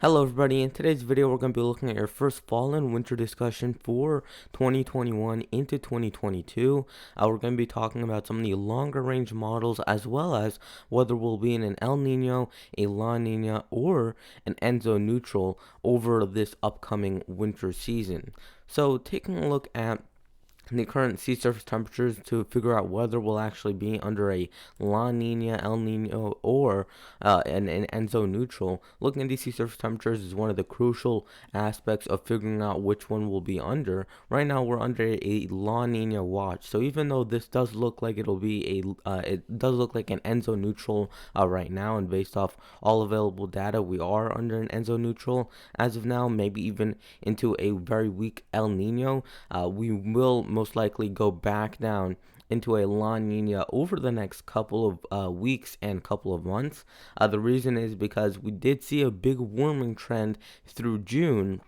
Hello everybody, in today's video we're going to be looking at your first fall and winter discussion for 2021 into 2022. We're going to be talking about some of the longer range models as well as whether we'll be in an El Nino, a La Nina, or an Enzo neutral over this upcoming winter season. So taking a look at the current sea surface temperatures to figure out whether we'll actually be under a La Nina, El Nino, or an Enzo neutral. Looking at these sea surface temperatures is one of the crucial aspects of figuring out which one we'll be under. Right now, we're under a La Nina watch. So even though this does look like it'll be it does look like an Enzo neutral right now, and based off all available data, we are under an Enzo neutral as of now. Maybe even into a very weak El Nino. We will most likely go back down into a La Nina over the next couple of weeks and couple of months. The reason is because we did see a big warming trend through June.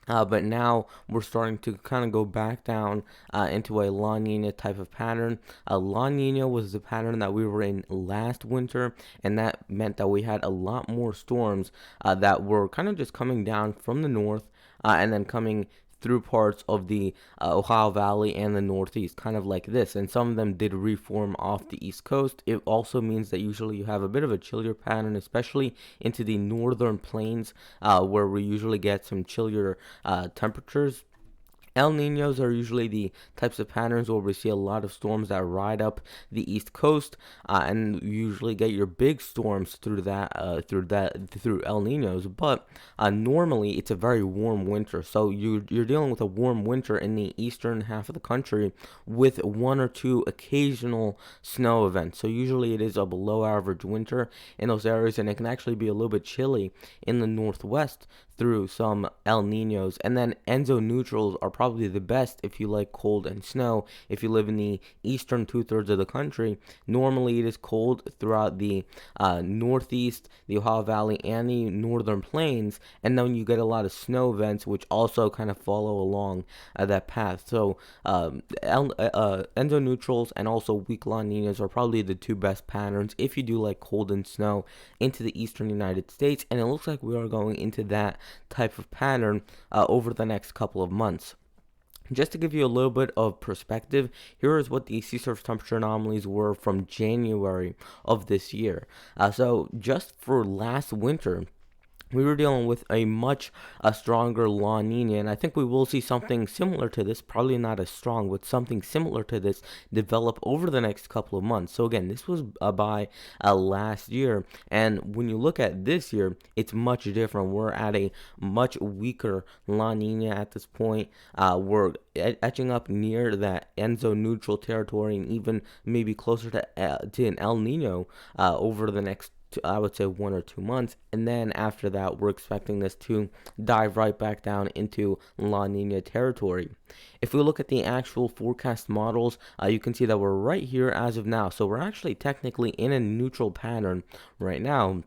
But now we're starting to kind of go back down into a La Nina type of pattern. La Nina was the pattern that we were in last winter, and that meant that we had a lot more storms that were kind of just coming down from the north and then coming through parts of the Ohio Valley and the Northeast, kind of like this. And some of them did reform off the East Coast. It also means that usually you have a bit of a chillier pattern, especially into the northern plains, where we usually get some chillier temperatures. El Ninos are usually the types of patterns where we see a lot of storms that ride up the East Coast, and you usually get your big storms through El Ninos. But normally it's a very warm winter, so you're dealing with a warm winter in the eastern half of the country with one or two occasional snow events. So usually it is a below average winter in those areas, and it can actually be a little bit chilly in the northwest through some El Ninos. And then Enzo neutrals are probably the best if you like cold and snow. If you live in the eastern two-thirds of the country, normally it is cold throughout the northeast, the Ohio Valley, and the northern plains, and then you get a lot of snow events which also kind of follow along that path. So Enzo neutrals and also weak La Ninas are probably the two best patterns if you do like cold and snow into the eastern United States, and it looks like we are going into that type of pattern over the next couple of months. Just to give you a little bit of perspective, here is what the sea surface temperature anomalies were from January of this year. So just for last winter, we were dealing with a much stronger La Nina, and I think we will see something similar to this, probably not as strong, but something similar to this develop over the next couple of months. So again, this was by last year, and when you look at this year, it's much different. We're at a much weaker La Nina at this point. We're etching up near that Enzo neutral territory, and even maybe closer to an El Nino over the next I would say 1 or 2 months, and then after that we're expecting this to dive right back down into La Nina territory. If we look at the actual forecast models, you can see that we're right here as of now, so we're actually technically in a neutral pattern right now.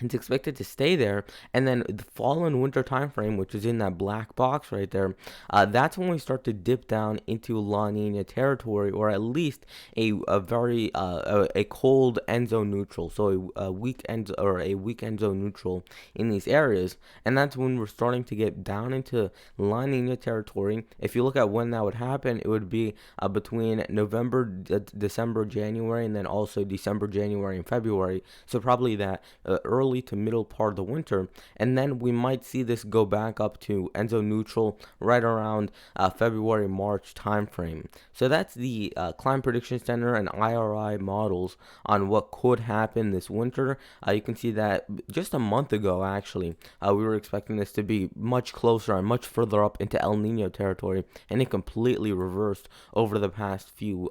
It's expected to stay there, and then the fall and winter time frame, which is in that black box right there, that's when we start to dip down into La Nina territory, or at least a very a cold Enzo neutral, so a weak Enzo neutral in these areas, and that's when we're starting to get down into La Nina territory. If you look at when that would happen, it would be between November, December, January, and then also December, January, and February. So probably that early to middle part of the winter, and then we might see this go back up to Enzo neutral right around February, March timeframe. So that's the Climate Prediction Center and IRI models on what could happen this winter. You can see that just a month ago, actually, we were expecting this to be much closer and much further up into El Nino territory, and it completely reversed over the past few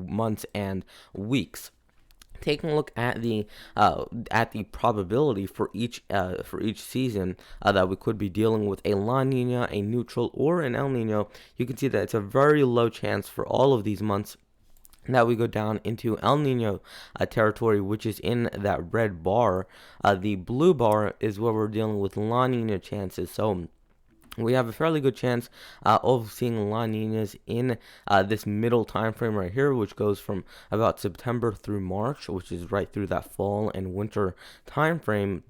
months and weeks. Taking a look at the probability for each season that we could be dealing with a La Nina, a neutral, or an El Nino, you can see that it's a very low chance for all of these months that we go down into El Nino territory, which is in that red bar. The blue bar is where we're dealing with La Nina chances. So we have a fairly good chance of seeing La Ninas in this middle time frame right here, which goes from about September through March, which is right through that fall and winter time frame.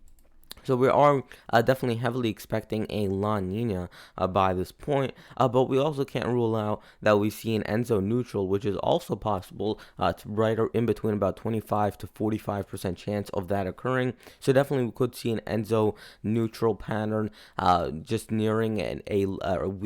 So we are definitely heavily expecting a La Nina by this point, but we also can't rule out that we see an Enzo neutral, which is also possible. It's right in between about 25 to 45% chance of that occurring. So definitely we could see an Enzo neutral pattern just nearing a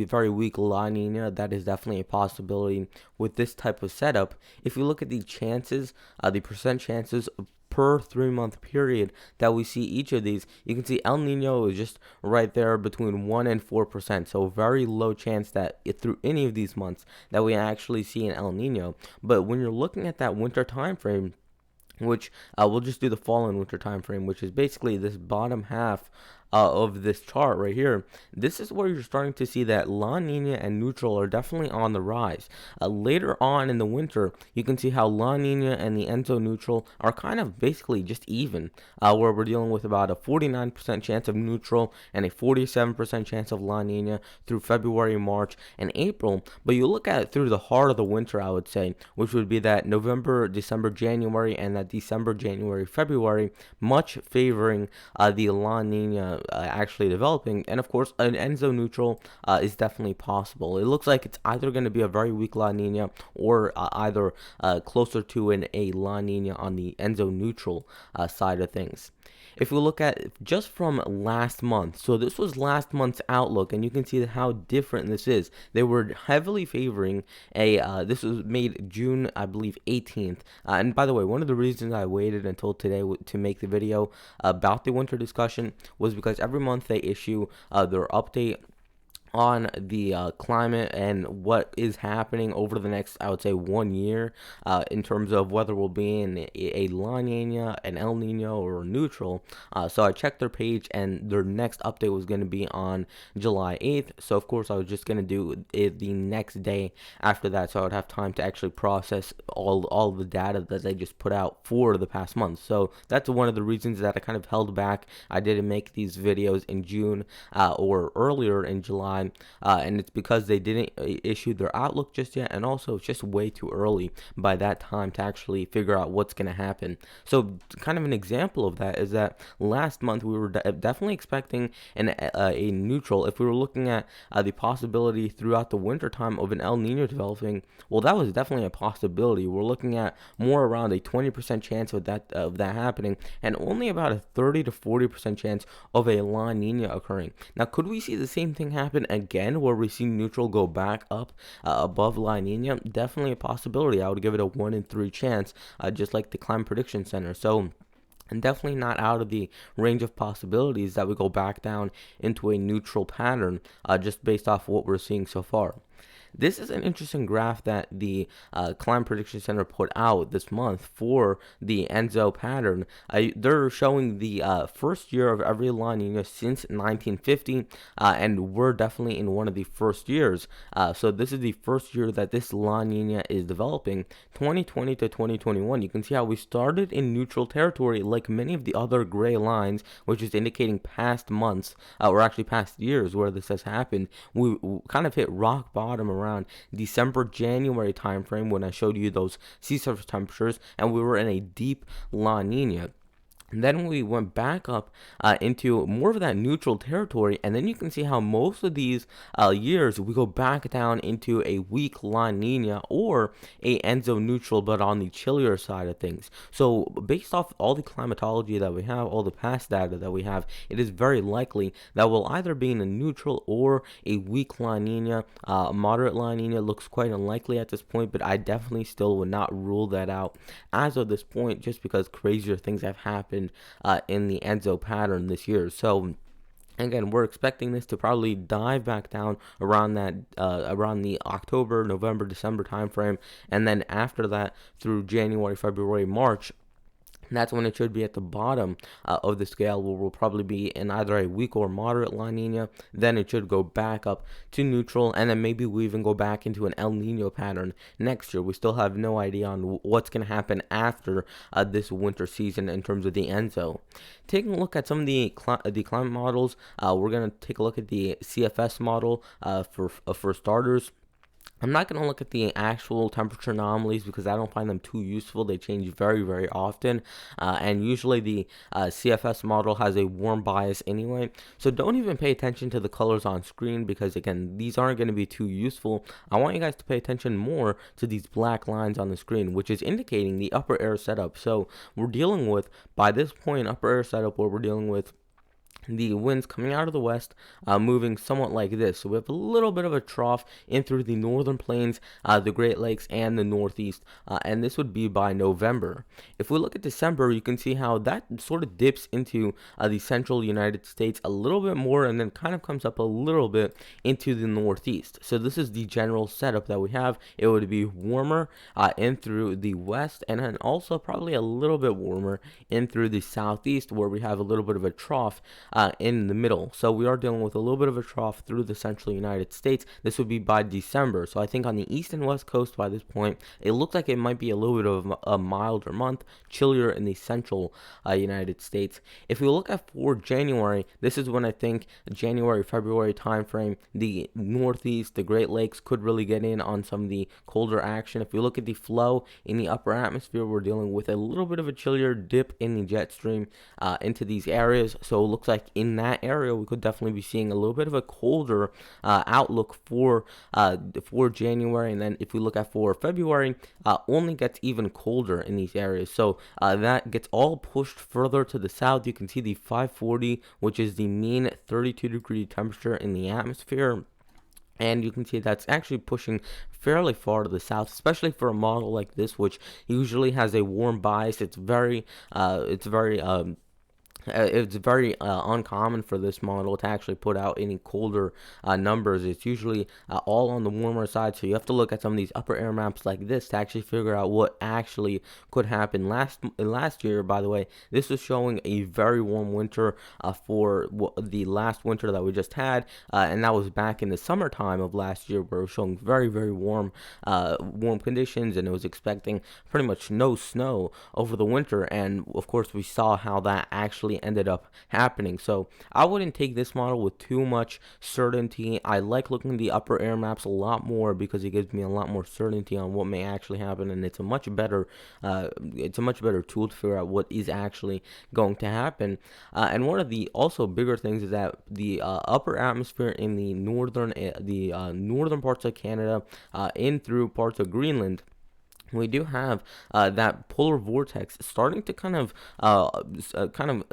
very weak La Nina. That is definitely a possibility with this type of setup. If you look at the chances, the percent chances per 3 month period that we see each of these, you can see El Nino is just right there between 1 and 4%. So very low chance that through any of these months that we actually see an El Nino. But when you're looking at that winter time frame, which we'll just do the fall and winter time frame, which is basically this bottom half of this chart right here. This is where you're starting to see that La Nina and neutral are definitely on the rise. Later on in the winter, you can see how La Nina and the Enzo neutral are kind of basically just even, where we're dealing with about a 49% chance of neutral and a 47% chance of La Nina through February, March, and April. But you look at it through the heart of the winter, I would say, which would be that November, December, January, and that December, January, February, much favoring the La Nina actually developing. And of course, an Enzo neutral is definitely possible. It looks like it's either going to be a very weak La Nina or either closer to a La Nina on the Enzo neutral side of things. If we look at just from last month, so this was last month's outlook, and you can see how different this is. They were heavily favoring this was made June, I believe, 18th. And by the way, one of the reasons I waited until today to make the video about the winter discussion was because every month they issue their update on the climate and what is happening over the next, I would say, 1 year in terms of whether we'll be in a La Nina, an El Nino, or a neutral. So I checked their page, and their next update was going to be on July 8th. So of course I was just going to do it the next day after that, so I would have time to actually process all the data that they just put out for the past month. So that's one of the reasons that I kind of held back. I didn't make these videos in June or earlier in July. And it's because they didn't issue their outlook just yet, and also it's just way too early by that time to actually figure out what's going to happen. So kind of an example of that is that last month we were definitely expecting a neutral. If we were looking at the possibility throughout the winter time of an El Nino developing, well, that was definitely a possibility. We're looking at more around a 20% chance of that happening, and only about a 30 to 40% chance of a La Nina occurring. Now, could we see the same thing happen again, where we see neutral go back up above La Nina? Definitely a possibility. I would give it a 1 in 3 chance, just like the Climate Prediction Center. So, and definitely not out of the range of possibilities that we go back down into a neutral pattern, just based off what we're seeing so far. This is an interesting graph that the Climate Prediction Center put out this month for the Enzo pattern. They're showing the first year of every La Nina since 1950, and we're definitely in one of the first years. So this is the first year that this La Nina is developing, 2020 to 2021. You can see how we started in neutral territory like many of the other gray lines, which is indicating past months, or actually past years where this has happened. We kind of hit rock bottom around December, January timeframe when I showed you those sea surface temperatures, and we were in a deep La Nina. And then we went back up into more of that neutral territory, and then you can see how most of these years we go back down into a weak La Nina or a Enzo neutral, but on the chillier side of things. So based off all the climatology that we have, all the past data that we have, it is very likely that we'll either be in a neutral or a weak La Nina. Moderate La Nina looks quite unlikely at this point, but I definitely still would not rule that out as of this point, just because crazier things have happened in the Enzo pattern this year. So again, we're expecting this to probably dive back down around that around the October, November, December timeframe, and then after that through January, February, March. That's when it should be at the bottom of the scale, where we'll probably be in either a weak or moderate La Nina. Then it should go back up to neutral, and then maybe we even go back into an El Nino pattern next year. We still have no idea on what's going to happen after this winter season in terms of the Enzo. Taking a look at some of the climate models, we're going to take a look at the CFS model for starters. I'm not going to look at the actual temperature anomalies because I don't find them too useful. They change very, very often. And usually the CFS model has a warm bias anyway. So don't even pay attention to the colors on screen because, again, these aren't going to be too useful. I want you guys to pay attention more to these black lines on the screen, which is indicating the upper air setup. So we're dealing with, by this point, upper air setup where we're dealing with the winds coming out of the west, moving somewhat like this. So we have a little bit of a trough in through the northern plains, the Great Lakes, and the Northeast, and this would be by November. If we look at December, you can see how that sort of dips into the central United States a little bit more, and then kind of comes up a little bit into the Northeast. So this is the general setup that we have. It would be warmer in through the west, and then also probably a little bit warmer in through the Southeast, where we have a little bit of a trough in the middle. So we are dealing with a little bit of a trough through the central United States. This would be by December. So I think on the east and west coast by this point, it looked like it might be a little bit of a milder month, chillier in the central United States. If we look at for January, this is when I think January, February timeframe, the Northeast, the Great Lakes could really get in on some of the colder action. If we look at the flow in the upper atmosphere, we're dealing with a little bit of a chillier dip in the jet stream into these areas. So it looks like in that area we could definitely be seeing a little bit of a colder outlook for January. And then if we look at for February, only gets even colder in these areas. So that gets all pushed further to the south. You can see the 540, which is the mean 32-degree temperature in the atmosphere. And you can see that's actually pushing fairly far to the south, especially for a model like this, which usually has a warm bias. It's very uncommon for this model to actually put out any colder numbers. It's usually all on the warmer side, so you have to look at some of these upper air maps like this to actually figure out what actually could happen. Last year, by the way, this was showing a very warm winter for the last winter that we just had, and that was back in the summertime of last year, where it was showing very, very warm conditions, and it was expecting pretty much no snow over the winter. And of course, we saw how that actually ended up happening. So I wouldn't take this model with too much certainty. I like looking at the upper air maps a lot more because it gives me a lot more certainty on what may actually happen, and it's a much better tool to figure out what is actually going to happen. And one of the also bigger things is that the upper atmosphere in the northern parts of Canada, in through parts of Greenland, we do have that polar vortex starting to kind of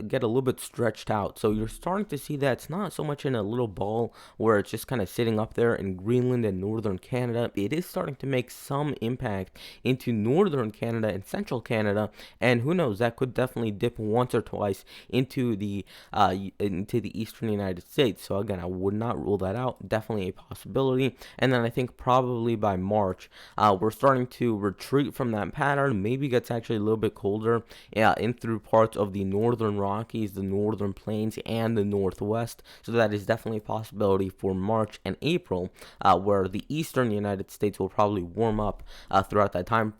get a little bit stretched out. So you're starting to see that it's not so much in a little ball where it's just kind of sitting up there in Greenland and northern Canada. It is starting to make some impact into northern Canada and central Canada, and who knows, that could definitely dip once or twice into the eastern United States. So again, I would not rule that out. Definitely a possibility. And then I think probably by March, we're starting to retreat from that pattern. Maybe gets actually a little bit colder in through parts of the northern Rockies, the northern plains, and the northwest. So that is definitely a possibility for March and April, where the eastern United States will probably warm up throughout that time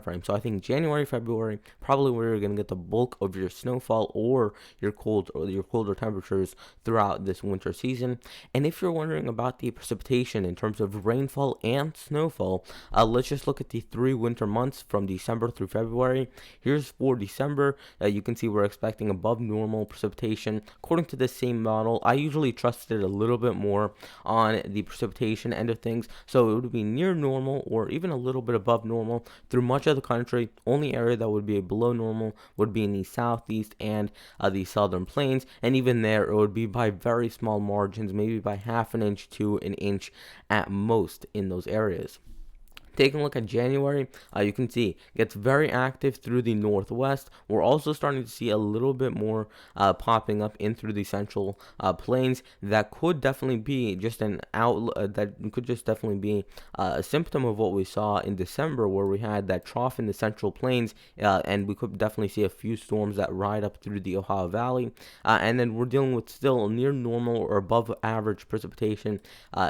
frame. So I think January, February, probably where you're going to get the bulk of your snowfall or your colder temperatures throughout this winter season. And if you're wondering about the precipitation in terms of rainfall and snowfall, let's just look at the 3 winter months from December through February. Here's for December. You can see we're expecting above normal precipitation. According to this same model, I usually trusted a little bit more on the precipitation end of things, so it would be near normal or even a little bit above normal through much of the country. Only area that would be below normal would be in the southeast and the southern plains, and even there it would be by very small margins, maybe by half an inch to an inch at most in those areas. Taking a look at January, you can see gets very active through the northwest. We're also starting to see a little bit more popping up in through the central plains. That could definitely be just an a symptom of what we saw in December, where we had that trough in the central plains, and we could definitely see a few storms that ride up through the Ohio Valley. And then we're dealing with still near normal or above average precipitation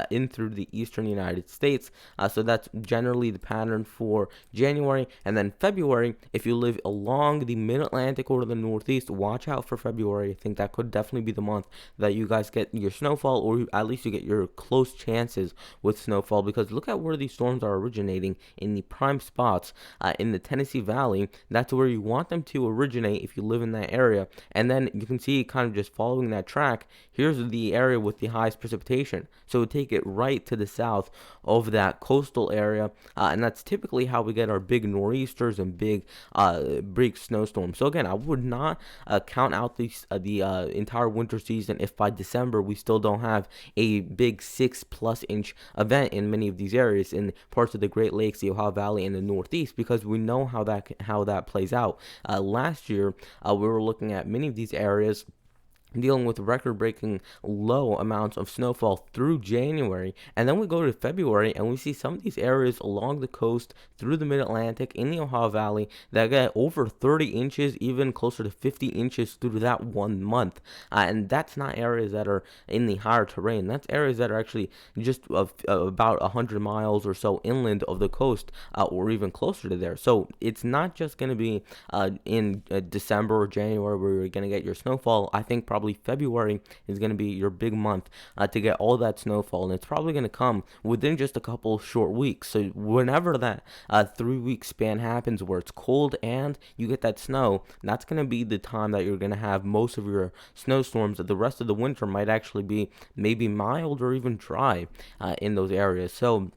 in through the eastern United States. So that's generally generally the pattern for January. And then February, if you live along the mid-Atlantic or the Northeast, watch out for February. I think that could definitely be the month that you guys get your snowfall, or at least you get your close chances with snowfall, because look at where these storms are originating in the prime spots in the Tennessee Valley. That's where you want them to originate if you live in that area. And then you can see, kind of just following that track, here's the area with the highest precipitation. So take it right to the south of that coastal area, and that's typically how we get our big nor'easters and big snowstorms. So again, I would not count out the entire winter season if by December we still don't have a big 6+ inch event in many of these areas in parts of the Great Lakes, the Ohio Valley, and the Northeast, because we know how that plays out. Last year, we were looking at many of these areas dealing with record-breaking low amounts of snowfall through January, and then we go to February and we see some of these areas along the coast through the mid-Atlantic in the Ohio Valley that get over 30 inches, even closer to 50 inches through that 1 month. And that's not areas that are in the higher terrain. That's areas that are actually just about 100 miles or so inland of the coast, or even closer to there. So it's not just going to be in December or January where you're going to get your snowfall. I think probably February is going to be your big month to get all that snowfall, and it's probably going to come within just a couple short weeks. So whenever that 3-week span happens where it's cold and you get that snow, that's going to be the time that you're going to have most of your snowstorms. The rest of the winter might actually be maybe mild or even dry in those areas. So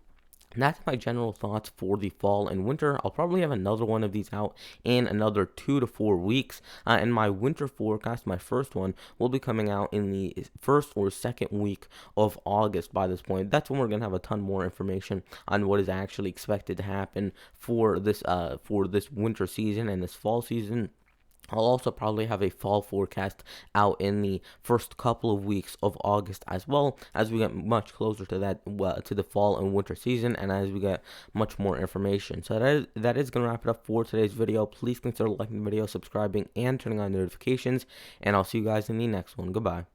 that's my general thoughts for the fall and winter. I'll probably have another one of these out in another 2 to 4 weeks. And my winter forecast, my first one, will be coming out in the first or second week of August by this point. That's when we're going to have a ton more information on what is actually expected to happen for this winter season and this fall season. I'll also probably have a fall forecast out in the first couple of weeks of August, as well as we get much closer to that to the fall and winter season, and as we get much more information. So that is going to wrap it up for today's video. Please consider liking the video, subscribing, and turning on notifications, and I'll see you guys in the next one. Goodbye.